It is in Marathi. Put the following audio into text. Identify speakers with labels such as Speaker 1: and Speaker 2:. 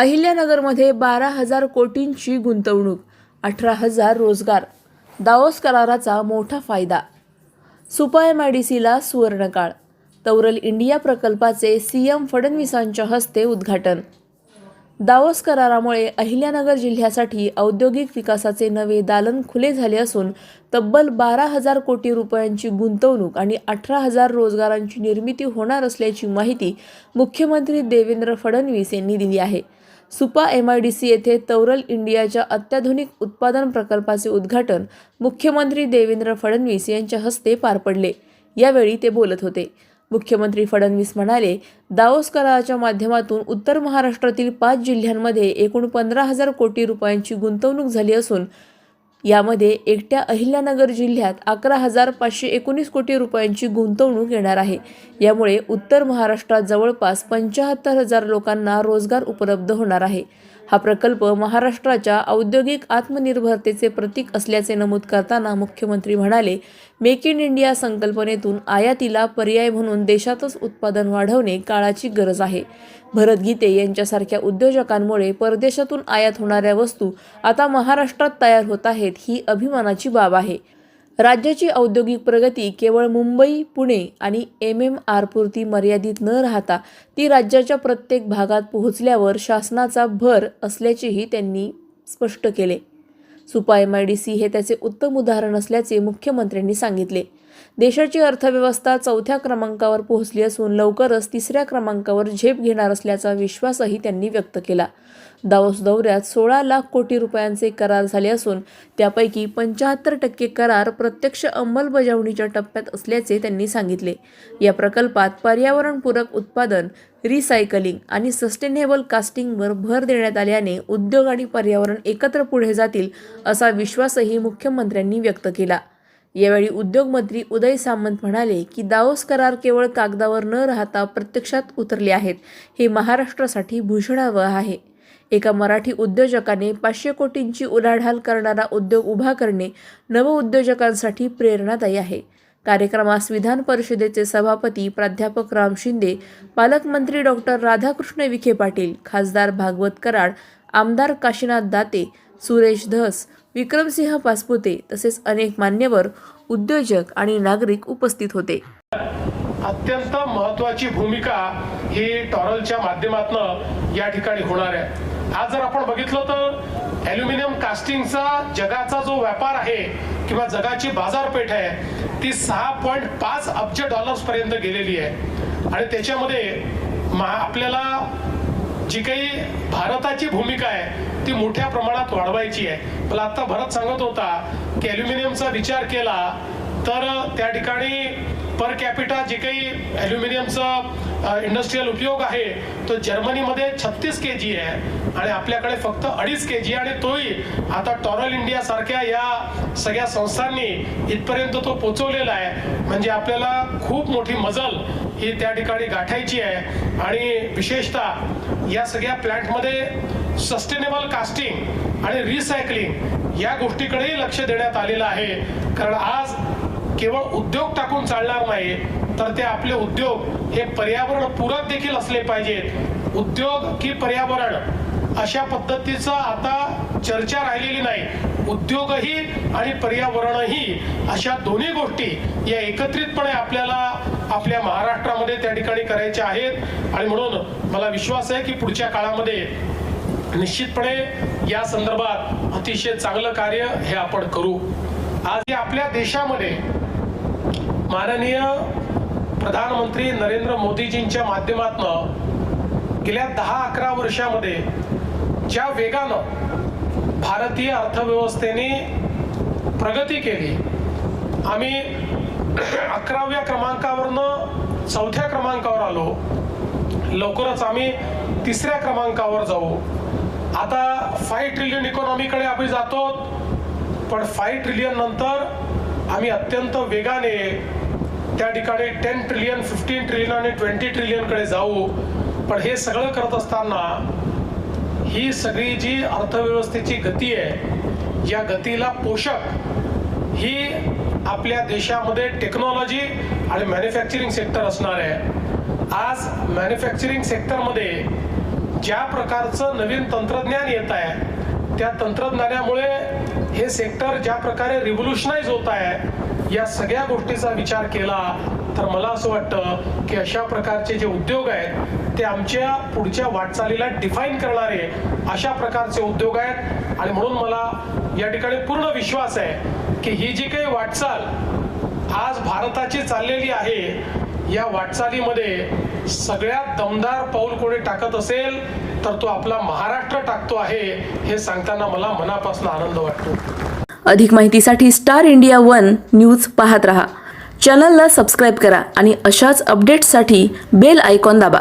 Speaker 1: अहिल्यानगरमध्ये 12,000 कोटींची गुंतवणूक, 18,000 रोजगार. दावोस कराराचा मोठा फायदा. सुपा MIDCला सुवर्णकाळ. तौरल इंडिया प्रकल्पाचे सीएम फडणवीसांच्या हस्ते उद्घाटन. दावोस करारामुळे अहिल्यानगर जिल्ह्यासाठी औद्योगिक विकासाचे नवे दालन खुले झाले असून तब्बल 12,000 कोटी रुपयांची गुंतवणूक आणि 18,000 रोजगारांची निर्मिती होणार असल्याची माहिती मुख्यमंत्री देवेंद्र फडणवीस यांनी दिली आहे. सुपा MIDC येथे तौरल इंडियाच्या अत्याधुनिक उत्पादन प्रकल्पाचे उद्घाटन मुख्यमंत्री देवेंद्र फडणवीस यांच्या हस्ते पार पडले. यावेळी ते बोलत होते. मुख्यमंत्री फडणवीस म्हणाले, दावोस कराराच्या माध्यमातून उत्तर महाराष्ट्रातील 5 जिल्ह्यांमध्ये एकूण 15,000 कोटी रुपयांची गुंतवणूक झाली असून यामध्ये एकट्या अहिल्यानगर जिल्ह्यात 11,519 कोटी रुपयांची गुंतवणूक येणार आहे. यामुळे उत्तर महाराष्ट्रात जवळपास 75,000 लोकांना रोजगार उपलब्ध होणार आहे. हा प्रकल्प महाराष्ट्राच्या औद्योगिक आत्मनिर्भरतेचे प्रतीक असल्याचे नमूद करताना मुख्यमंत्री म्हणाले, मेक इन इंडिया संकल्पनेतून आयातीला पर्याय म्हणून देशातच उत्पादन वाढवणे काळाची गरज आहे. भरत गीते यांच्यासारख्या उद्योजकांमुळे परदेशातून आयात होणाऱ्या वस्तू आता महाराष्ट्रात तयार होत आहेत, ही अभिमानाची बाब आहे. राज्याची औद्योगिक प्रगती केवळ मुंबई, पुणे आणि MMR पुरती मर्यादित न राहता ती राज्याच्या प्रत्येक भागात पोहोचल्यावर शासनाचा भर असल्याचेही त्यांनी स्पष्ट केले. सुपा MIDC हे त्याचे उत्तम उदाहरण असल्याचे मुख्यमंत्र्यांनी सांगितले. देशाची अर्थव्यवस्था 4थ्या क्रमांकावर पोहोचली असून लवकरच 3ऱ्या क्रमांकावर झेप घेणार असल्याचा विश्वासही त्यांनी व्यक्त केला. दावोस दौऱ्यात 16 लाख कोटी रुपयांचे करार झाले असून त्यापैकी 75% करार प्रत्यक्ष अंमलबजावणीच्या टप्प्यात असल्याचे त्यांनी सांगितले. या प्रकल्पात पर्यावरणपूरक उत्पादन, रिसायकलिंग आणि सस्टेनेबल कास्टिंगवर भर देण्यात आल्याने उद्योग आणि पर्यावरण एकत्र पुढे जातील असा विश्वासही मुख्यमंत्र्यांनी व्यक्त केला. यावेळी उद्योगमंत्री उदय सामंत म्हणाले की दावोस करार केवळ कागदावर न राहता प्रत्यक्षात उतरले आहेत. हे महाराष्ट्रासाठी भूषणावह आहे. एका मराठी उद्योजकाने 500 कोटींची उलाढाल करणारा उद्योग उभा करणे नवउद्योजकांसाठी प्रेरणादायी आहे. कार्यक्रमास विधान परिषदेचे सभापती प्राध्यापक राम शिंदे, पालकमंत्री डॉक्टर राधाकृष्ण विखे पाटील, खासदार भागवत कराड, आमदार काशीनाथ दाते, सुरेश धस, विक्रमसिंह पासपुते तसेच अनेक मान्यवर, उद्योजक आणि नागरिक उपस्थित होते.
Speaker 2: अत्यंत महत्त्वाची भूमिका ही टॉरलच्या माध्यमातून या ठिकाणी होणार आहे. आज जर आपण बघितलं तर ॲल्युमिनियम कास्टिंगचा जगाचा जो व्यापार आहे किंवा जगाची बाजारपेठ आहे ती 6.5 अब्ज डॉलर्स पर्यंत गेलेली आहे. आणि त्याच्यामध्ये आपल्याला जी काही भारताची भूमिका आहे ती मोठ्या प्रमाणात वाढवायची आहे. मला आता भरत सांगत होता की ॲल्युमिनियमचा विचार केला तर त्या ठिकाणी पर कॅपिटा जे काही ॲल्युमिनियमचा इंडस्ट्रियल उपयोग आहे तो जर्मनीमध्ये 36 kg आहे आणि आपल्याकडे फक्त 2.5 kg आणि तोही आता टॉरल इंडिया सारख्या या सगळ्या संस्थांनी इथपर्यंत तो पोहोचवलेला आहे. म्हणजे आपल्याला खूप मोठी मजल ही त्या ठिकाणी गाठायची आहे. आणि विशेषतः या सगळ्या प्लॅन्टमध्ये सस्टेनेबल कास्टिंग आणि रिसायकलिंग या गोष्टीकडेही लक्ष देण्यात आलेलं आहे. कारण आज केवळ उद्योग टाकून चालणार नाही तर ते आपले उद्योग हे पर्यावरण पूरक देखील असले पाहिजेत. उद्योग की पर्यावरण अशा पद्धतीचं आता चर्चा राहिलेली नाही. उद्योगही आणि पर्यावरणही अशा दोन्ही गोष्टी या एकत्रितपणे आपल्याला आपल्या महाराष्ट्रामध्ये त्या ठिकाणी करायच्या आहेत. आणि म्हणून मला विश्वास आहे की पुढच्या काळामध्ये निश्चितपणे या संदर्भात अतिशय चांगलं कार्य हे आपण करू. आज आपल्या देशामध्ये माननीय प्रधानमंत्री नरेंद्र मोदीजींच्या माध्यमातून गेल्या 10-11 वर्षामध्ये ज्या वेगानं भारतीय अर्थव्यवस्थेने प्रगती केली, आम्ही 11व्या क्रमांकावरनं 4थ्या क्रमांकावर आलो. लवकरच आम्ही 3ऱ्या क्रमांकावर जाऊ. आता 5 ट्रिलियन इकॉनॉमीकडे आम्ही जातो. पण 5 ट्रिलियन नंतर आम्ही अत्यंत वेगाने त्या ठिकाणी 10 ट्रिलियन, 15 ट्रिलियन आणि 20 ट्रिलियन कडे जाऊ. पण हे सगळं करत असताना ही सगळी जी अर्थव्यवस्थेची गती आहे या गतीला पोषक ही आपल्या देशामध्ये टेक्नॉलॉजी आणि मॅन्युफॅक्चरिंग सेक्टर असणार आहे. आज मॅन्युफॅक्चरिंग सेक्टरमध्ये ज्या प्रकारचं नवीन तंत्रज्ञान येत आहे त्या तंत्रज्ञानामुळे हे सेक्टर ज्या प्रकारे रिव्होल्युशनाइज होत आहे, या सगळ्या गोष्टीचा विचार केला तर मला असं वाटतं की अशा प्रकारचे जे उद्योग आहेत ते आमच्या पुढच्या वाटचालीला डिफाईन करणारे अशा प्रकारचे उद्योग आहेत. आणि म्हणून मला या ठिकाणी पूर्ण विश्वास आहे की ही जी काही वाटचाल आज भारताची चाललेली आहे, या वाटचालीमध्ये सगळ्यात दमदार पाऊल कोणी टाकत असेल तर तो आपला महाराष्ट्र टाकतो आहे, हे सांगताना मला मनापासून आनंद वाटतो.
Speaker 1: अधिक माहितीसाठी स्टार इंडिया 1 न्यूज पाहत रहा. चॅनलला सबस्क्राईब करा आणि अशाच अपडेट्ससाठी बेल आयकॉन दाबा.